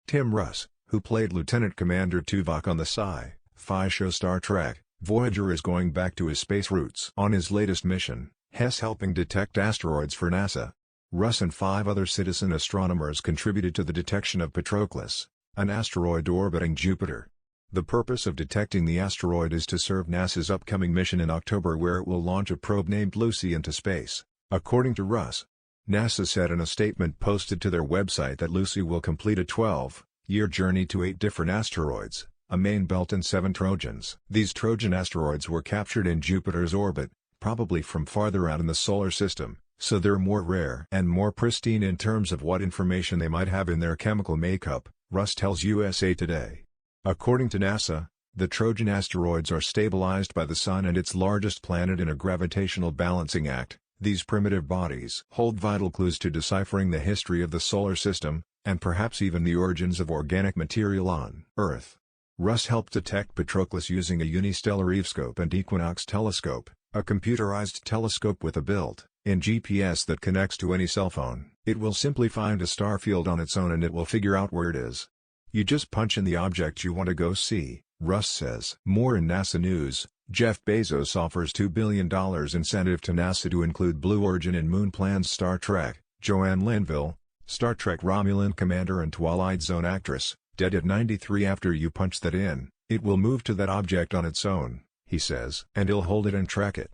Tim Russ, who played Lieutenant Commander Tuvok on the sci-fi show Star Trek, Voyager, is going back to his space roots. On his latest mission, he's helping detect asteroids for NASA. Russ and 5 other citizen astronomers contributed to the detection of Patroclus, an asteroid orbiting Jupiter. The purpose of detecting the asteroid is to serve NASA's upcoming mission in October, where it will launch a probe named Lucy into space, according to Russ. NASA said in a statement posted to their website that Lucy will complete a 12-year journey to 8 different asteroids, a main belt and 7 Trojans. These Trojan asteroids were captured in Jupiter's orbit, probably from farther out in the solar system, so they're more rare and more pristine in terms of what information they might have in their chemical makeup, Russ tells USA Today. According to NASA, the Trojan asteroids are stabilized by the Sun and its largest planet in a gravitational balancing act. These primitive bodies hold vital clues to deciphering the history of the solar system, and perhaps even the origins of organic material on Earth. Russ helped detect Patroclus using a unistellar Evescope and Equinox telescope, a computerized telescope with a built-in GPS that connects to any cell phone. It will simply find a star field on its own and it will figure out where it is. You just punch in the object you want to go see, Russ says. More in NASA news. Jeff Bezos offers $2 billion incentive to NASA to include Blue Origin in moon plans. Star Trek, Joanne Linville, Star Trek Romulan commander and Twilight Zone actress, dead at 93. After you punch that in, it will move to that object on its own, he says. And he'll hold it and track it.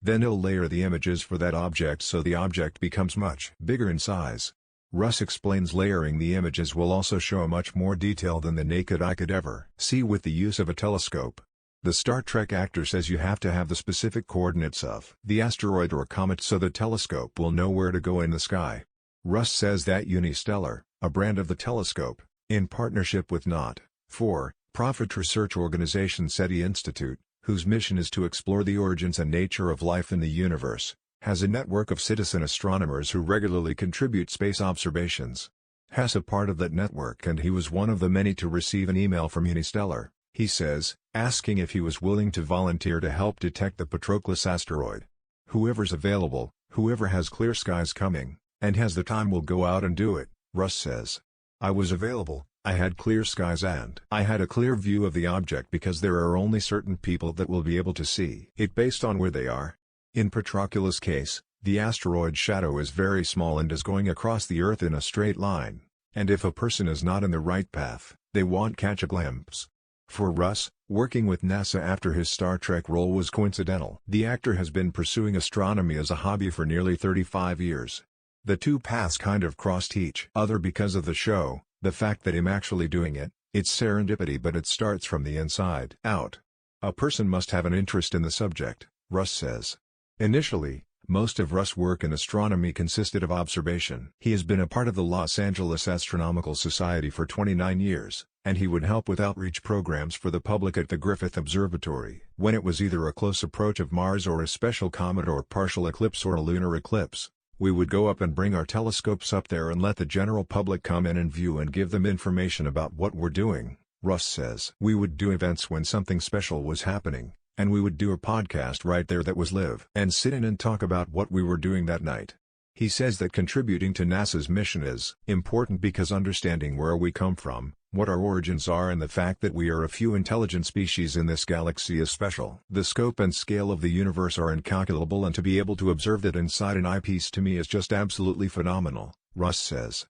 Then he'll layer the images for that object so the object becomes much bigger in size. Russ explains layering the images will also show much more detail than the naked eye could ever see with the use of a telescope. The Star Trek actor says you have to have the specific coordinates of the asteroid or comet so the telescope will know where to go in the sky. Russ says that Unistellar, a brand of the telescope, in partnership with not-for-profit research organization SETI Institute, whose mission is to explore the origins and nature of life in the universe, has a network of citizen astronomers who regularly contribute space observations. He's a part of that network and he was one of the many to receive an email from Unistellar, he says, asking if he was willing to volunteer to help detect the Patroclus asteroid. Whoever's available, whoever has clear skies coming, and has the time will go out and do it, Russ says. I was available, I had clear skies and I had a clear view of the object because there are only certain people that will be able to see it based on where they are. In Patroclus' case, the asteroid's shadow is very small and is going across the Earth in a straight line, and if a person is not in the right path, they won't catch a glimpse. For Russ, working with NASA after his Star Trek role was coincidental. The actor has been pursuing astronomy as a hobby for nearly 35 years. The two paths kind of crossed each other because of the show, the fact that him actually doing it, it's serendipity but it starts from the inside out. A person must have an interest in the subject, Russ says. Initially, most of Russ' work in astronomy consisted of observation. He has been a part of the Los Angeles Astronomical Society for 29 years, and he would help with outreach programs for the public at the Griffith Observatory. When it was either a close approach of Mars or a special comet or partial eclipse or a lunar eclipse, we would go up and bring our telescopes up there and let the general public come in and view and give them information about what we're doing, Russ says. We would do events when something special was happening, and we would do a podcast right there that was live and sit in and talk about what we were doing that night. He says that contributing to NASA's mission is important because understanding where we come from, what our origins are and the fact that we are a few intelligent species in this galaxy is special. The scope and scale of the universe are incalculable and to be able to observe that inside an eyepiece to me is just absolutely phenomenal, Russ says.